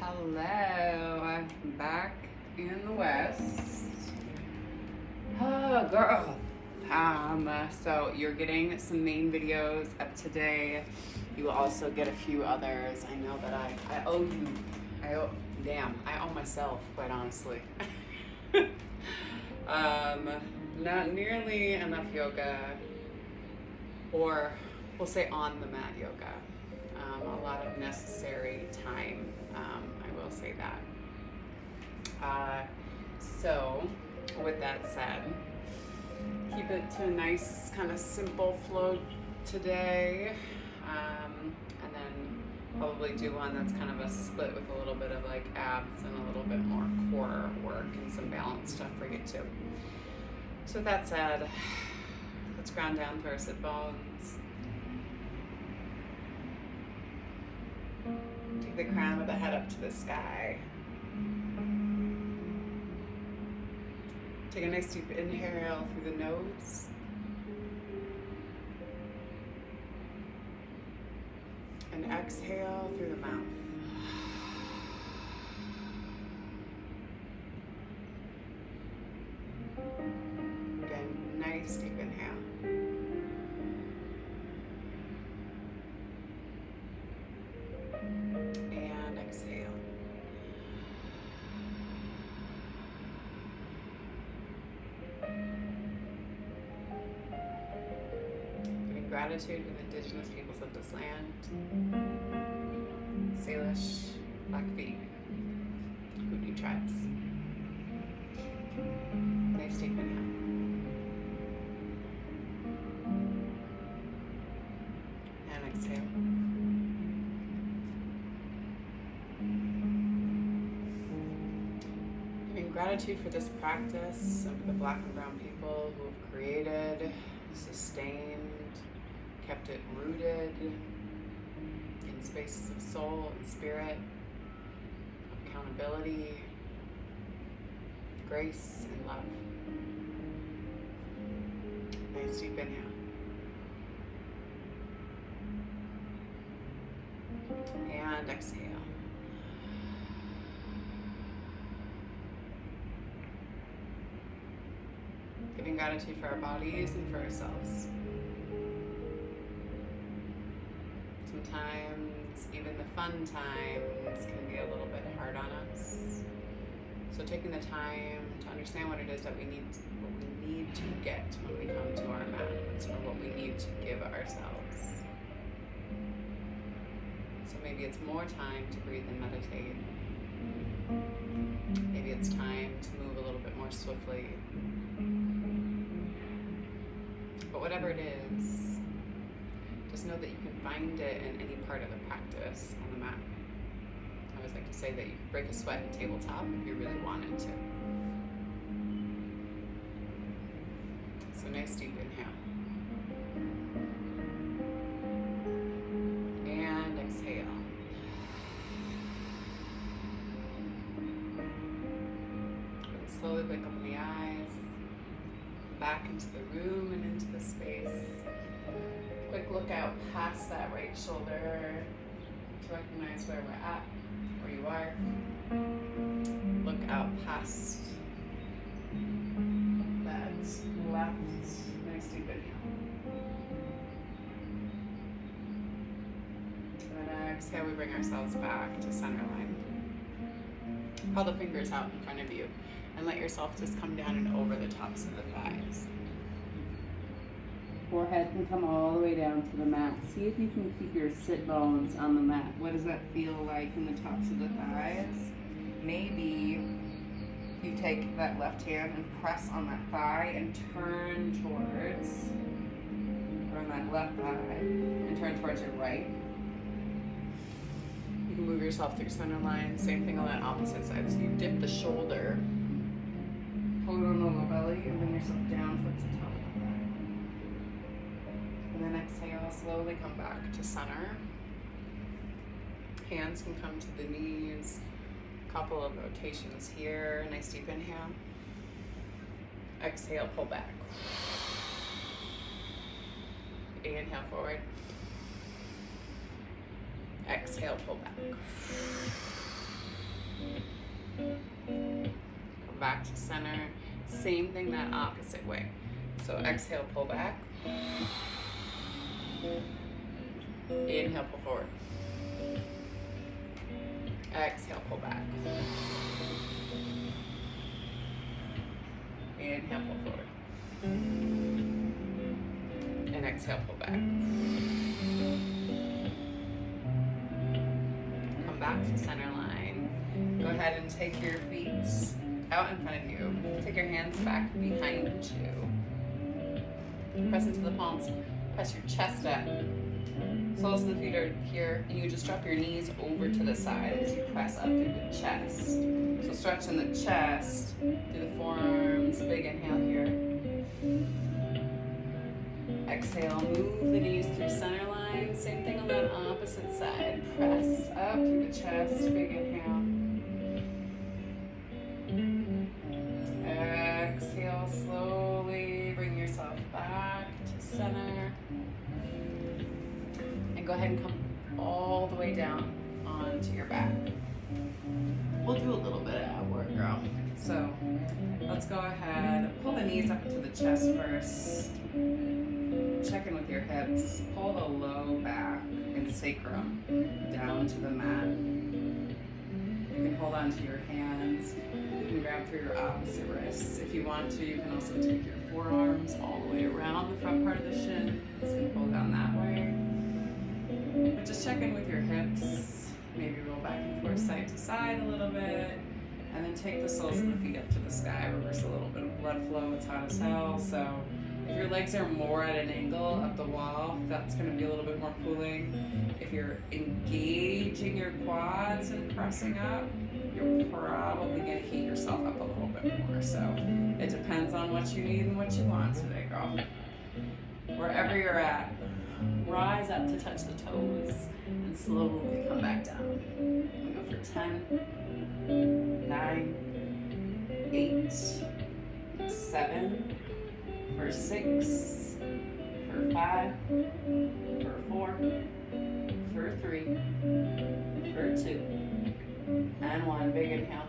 Hello, back in the West. Oh, girl. So you're getting some main videos of today. You will also get a few others. I know that I owe you. I owe myself, quite honestly. Not nearly enough yoga, or we'll say on the mat yoga. A lot of necessary time. I will say that. So, with that said, keep it to a nice kind of simple flow today, and then probably do one that's kind of a split with a little bit of like abs and a little bit more core work and some balance stuff for you too. So with that said, let's ground down through our sit bones. Take the crown of the head up to the sky. Take a nice deep inhale through the nose. And exhale through the mouth. Again, nice deep inhale. And exhale. Giving gratitude to the indigenous peoples of this land. Salish, Blackfeet, Kootenai tribes. Nice deep inhale. And exhale. Giving gratitude for this practice and for the Black and brown people who have created, sustained, kept it rooted in spaces of soul and spirit, of accountability, grace, and love. Nice deep inhale. And exhale. Giving gratitude for our bodies and for ourselves. Sometimes even the fun times can be a little bit hard on us. So taking the time to understand what it is that we need to get when we come to our mats, or what we need to give ourselves. So maybe it's more time to breathe and meditate. Maybe it's time to move a little bit more swiftly. But whatever it is, just know that you can find it in any part of the practice on the mat. I always like to say that you can break a sweat in tabletop if you really wanted to. So nice deep inhale. And exhale. And slowly blink open the eyes. Back into the room and into the space. Quick look out past that right shoulder to recognize where we're at, where you are. Look out past that left. Nice deep inhale. And then exhale, we bring ourselves back to center line. Pull the fingers out in front of you and let yourself just come down and over the tops of the thighs. Forehead can come all the way down to the mat. See if you can keep your sit bones on the mat. What does that feel like in the tops of the thighs? Maybe you take that left hand and press on that thigh and turn towards, or on that left thigh, and turn towards your right. You can move yourself through center line. Same thing on that opposite side. So you dip the shoulder, pull it on the lower belly, and bring yourself down towards the top. And then exhale, slowly come back to center. Hands can come to the knees. Couple of rotations here. Nice deep inhale. Exhale, pull back. Inhale forward. Exhale, pull back. Come back to center. Same thing that opposite way. So exhale, pull back. Inhale, pull forward. Exhale, pull back. Inhale, pull forward. And exhale, pull back. Come back to center line. Go ahead and take your feet out in front of you. Take your hands back behind you. Press into the palms. Press your chest up. Soles of the feet are here, and you just drop your knees over to the side as you press up through the chest. So stretch in the chest, through the forearms. Big inhale here. Exhale, move the knees through center line. Same thing on that opposite side. Press up through the chest. Big inhale. Exhale slowly. Bring yourself back to center. And go ahead and come all the way down onto your back. We'll do a little bit of ab work, girl. So let's go ahead. Pull the knees up to the chest first. Check in with your hips. Pull the low back and sacrum down to the mat. You can hold on to your hands. You can grab through your opposite wrists. If you want to, you can also take your forearms all the way around the front part of the shins and pull down that way. But just check in with your hips. Maybe roll back and forth side to side a little bit. And then take the soles of the feet up to the sky. Reverse a little bit of blood flow. It's hot as hell. So if your legs are more at an angle up the wall, that's going to be a little bit more cooling. If you're engaging your quads and pressing up, you're probably going to heat yourself up a little bit more. So it depends on what you need and what you want today, girl. Wherever you're at, rise up to touch the toes and slowly come back down. We go for 10, 9, 8, 7, for 6, for 5, for 4, for 3, for 2, and 1. Big inhale.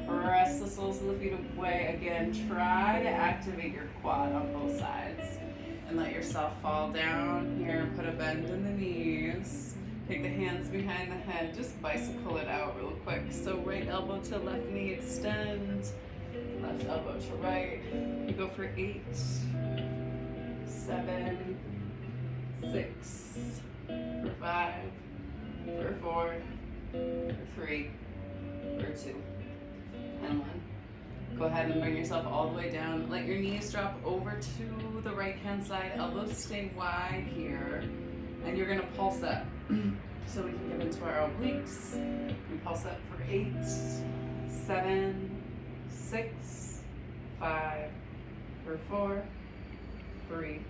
Press the soles of the feet away. Again, try to activate your quad on both sides. And let yourself fall down here. Put a bend in the knees. Take the hands behind the head. Just bicycle it out real quick. So right elbow to left knee, extend. Left elbow to right. You go for 8, 7, 6, for 5, for 4, for 3, for 2, and 1. Go ahead and bring yourself all the way down. Let your knees drop over to the right hand side. Elbows stay wide here. And you're gonna pulse up. So we can get into our obliques. We pulse up for 8, 7, 6, 5, for 4, 3,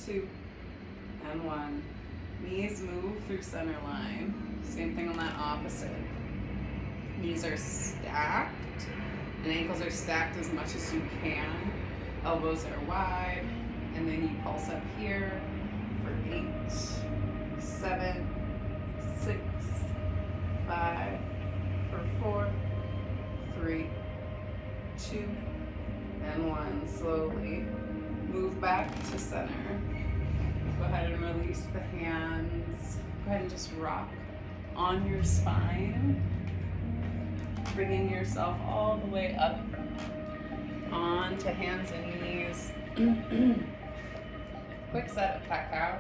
2, and 1. Knees move through center line. Same thing on that opposite. Knees are stacked. And ankles are stacked as much as you can. Elbows are wide. And then you pulse up here for 8, 7, 6, 5, for 4, 3, 2, and 1. Slowly move back to center. Go ahead and release the hands. Go ahead and just rock on your spine. Bringing yourself all the way up onto hands and knees. Quick set of cat cow.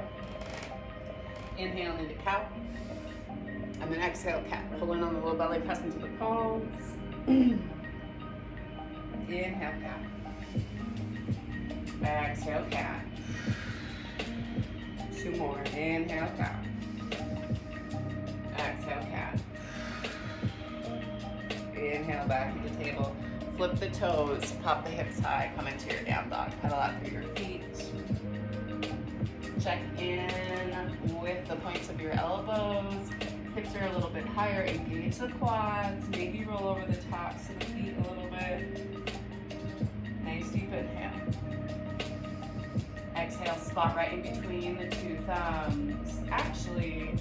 Inhale into cow. And then exhale cat. Pull in on the low belly, press into the palms. Inhale cat. Exhale cat. 2 more. Inhale cow. Exhale cat. Inhale back to the table. Flip the toes, pop the hips high, come into your down dog. Pedal out through your feet. Check in with the points of your elbows. Hips are a little bit higher. Engage the quads. Maybe roll over the tops of the feet a little bit. Nice deep inhale. Exhale, spot right in between the 2 thumbs. Actually,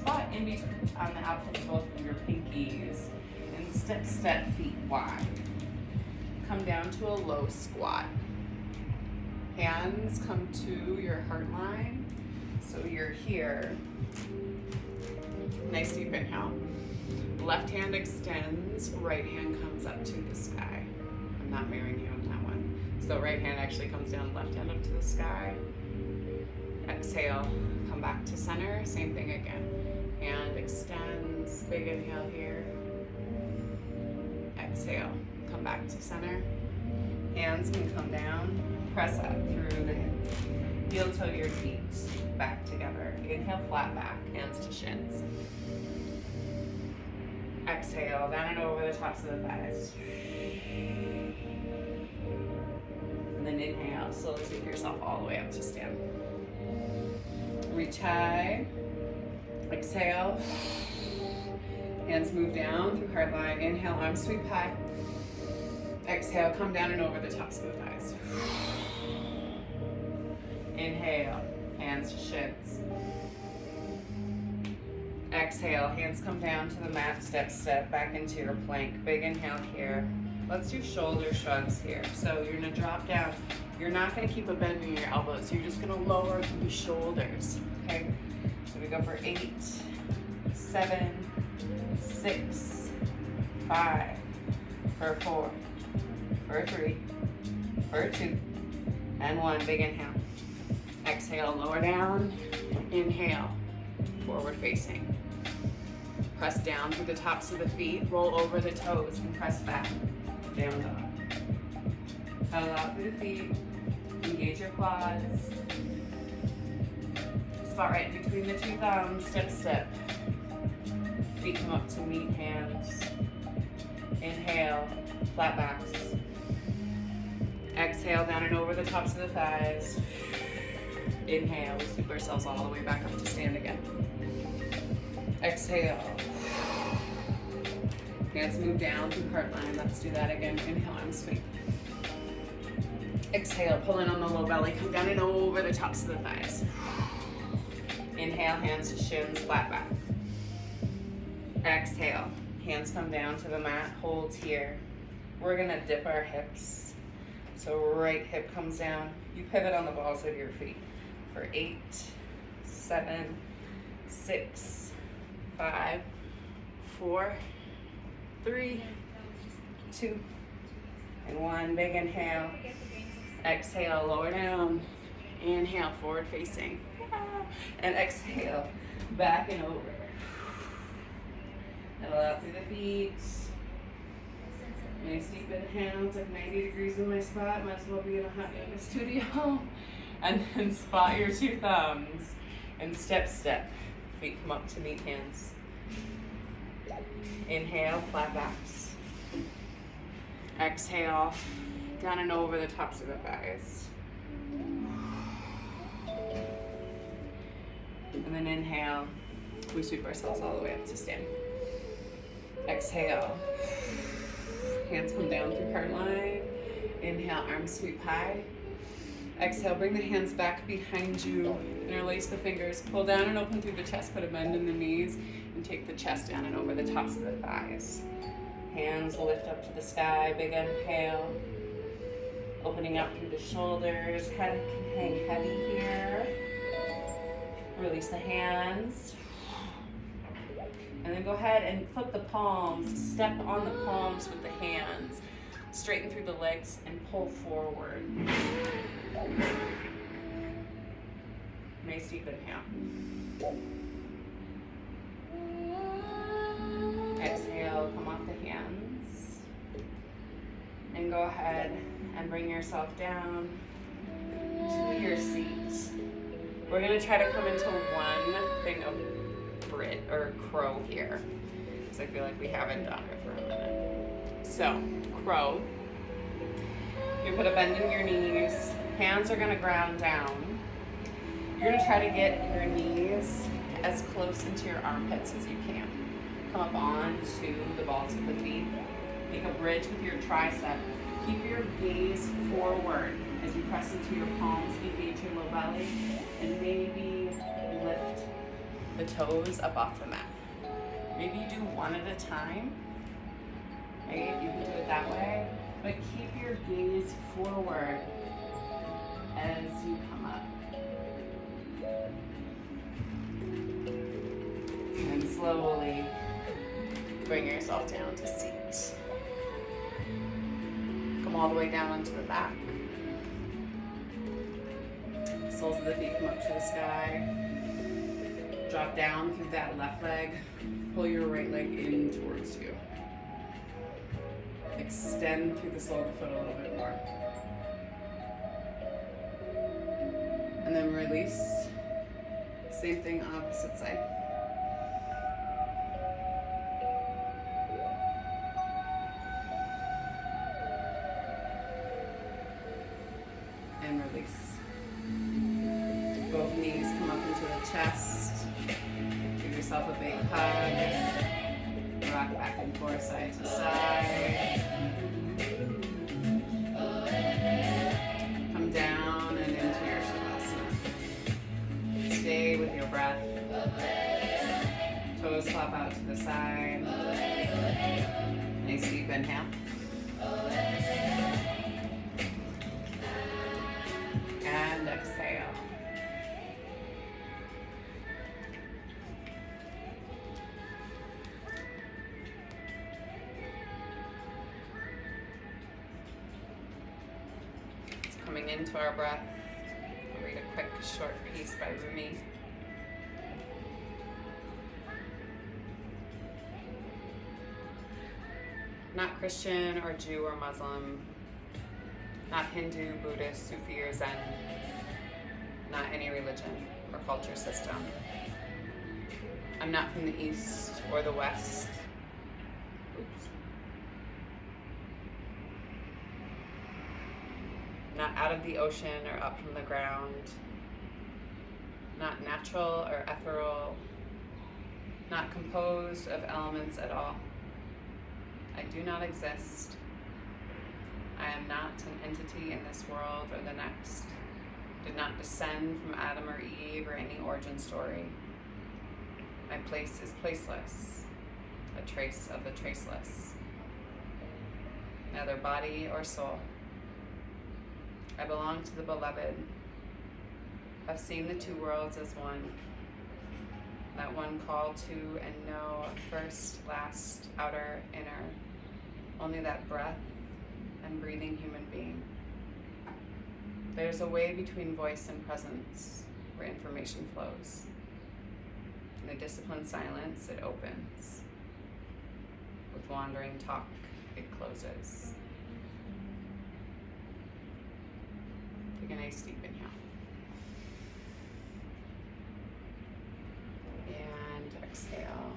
spot in between on the outside of both of your pinkies and step feet wide. Come down to a low squat. Hands come to your heart line. So you're here. Nice deep inhale. Left hand extends, right hand comes up to the sky. I'm not mirroring you on that one. So right hand actually comes down, left hand up to the sky. Exhale, come back to center, same thing again. Hand extends, big inhale here. Exhale, come back to center. Hands can come down, press up through the hips. Heel toe your feet back together. Inhale, flat back, hands to shins. Exhale, down and over the tops of the thighs. And then inhale, slowly take yourself all the way up to stand. Reach high. Exhale. Hands move down through heart line. Inhale, arms sweep high. Exhale, come down and over the tops of the thighs. Inhale, hands to shins. Exhale, hands come down to the mat, step back into your plank. Big inhale here. Let's do shoulder shrugs here. So you're gonna drop down. You're not gonna keep a bend in your elbows. You're just gonna lower through the shoulders, okay? So we go for 8, 7, 6, 5, for 4, for 3, for 2, and 1. Big inhale. Exhale, lower down. Inhale, forward facing. Press down through the tops of the feet, roll over the toes, and press back. Down dog. Pedal out through the feet, engage your quads. Spot right between the two thumbs, step. Feet come up to meet hands. Inhale, flat backs. Exhale, down and over the tops of the thighs. Inhale, we sweep ourselves all the way back up to stand again. Exhale. Hands move down through heart line. Let's do that again. Inhale, arms sweep. Exhale, pull in on the low belly. Come down and over the tops of the thighs. Inhale, hands to shins, flat back. Exhale, hands come down to the mat. Hold here. We're gonna dip our hips. So right hip comes down. You pivot on the balls of your feet for 8, 7, 6, 5, 4, 3, 2, and 1. Big inhale. Exhale, lower down. Inhale, forward facing. And exhale, back and over. Pedal out through the feet. Nice deep inhale. It's like 90 degrees in my spot. Might as well be in a hot yoga studio. And then spot your two thumbs and step. Feet come up to meet hands. Inhale, flat backs. Exhale, down and over the tops of the thighs. And then inhale, we sweep ourselves all the way up to stand. Exhale, hands come down through heart line. Inhale, arms sweep high. Exhale, bring the hands back behind you. Interlace the fingers. Pull down and open through the chest. Put a bend in the knees and take the chest down and over the tops of the thighs. Hands lift up to the sky. Big inhale. Opening up through the shoulders. Head can hang heavy here. Release the hands. And then go ahead and flip the palms. Step on the palms with the hands. Straighten through the legs and pull forward. Nice deep inhale. Exhale, come off the hands. And go ahead and bring yourself down to your seat. We're gonna try to come into one thing of Brit or crow here, because I feel like we haven't done it for a minute. So, crow. You put a bend in your knees. Hands are gonna ground down. You're gonna try to get your knees as close into your armpits as you can. Come up onto the balls of the feet. Make a bridge with your tricep. Keep your gaze forward as you press into your palms. Engage your low belly and maybe lift the toes up off the mat. Maybe you do one at a time, right? You can do it that way, but keep your gaze forward as you come up. And slowly bring yourself down to seat. Come all the way down onto the back. Soles of the feet come up to the sky. Drop down through that left leg. Pull your right leg in towards you. Extend through the sole of the foot a little bit more. And then release. Same thing, opposite side. And release. Both knees come up into the chest. Give yourself a big hug. Rock back and forth, side to side. Come down and into your shavasana. Stay with your breath. Toes flop out to the side. Nice deep inhale. And exhale. Coming into our breath, we'll read a quick short piece by Rumi. Not Christian or Jew or Muslim, not Hindu, Buddhist, Sufi or Zen, not any religion or culture system. I'm not from the East or the West. Oops. Not out of the ocean or up from the ground. Not natural or ethereal. Not composed of elements at all. I do not exist. I am not an entity in this world or the next. Did not descend from Adam or Eve or any origin story. My place is placeless, a trace of the traceless. Neither body or soul. I belong to the beloved. I've seen the two worlds as one. That one call to and know, first, last, outer, inner. Only that breath and breathing human being. There's a way between voice and presence where information flows. In the disciplined silence, it opens. With wandering talk, it closes. Take a nice deep inhale. And exhale.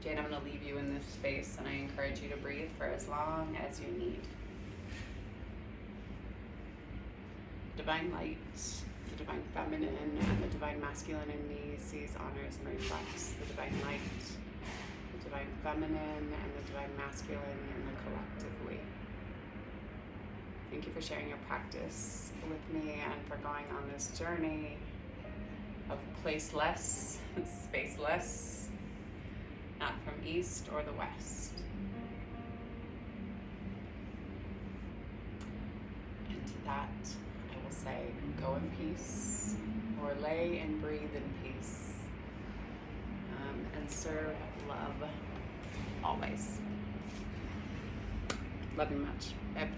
Jane, I'm going to leave you in this space, and I encourage you to breathe for as long as you need. Divine light, the divine feminine, and the divine masculine in me sees, honors, and reflects the divine light, the divine feminine, and the divine masculine in the collective we. Thank you for sharing your practice with me and for going on this journey of placeless, spaceless, not from east or the west. And to that, I will say, go in peace, or lay and breathe in peace, and serve love always. Love you much. Yep.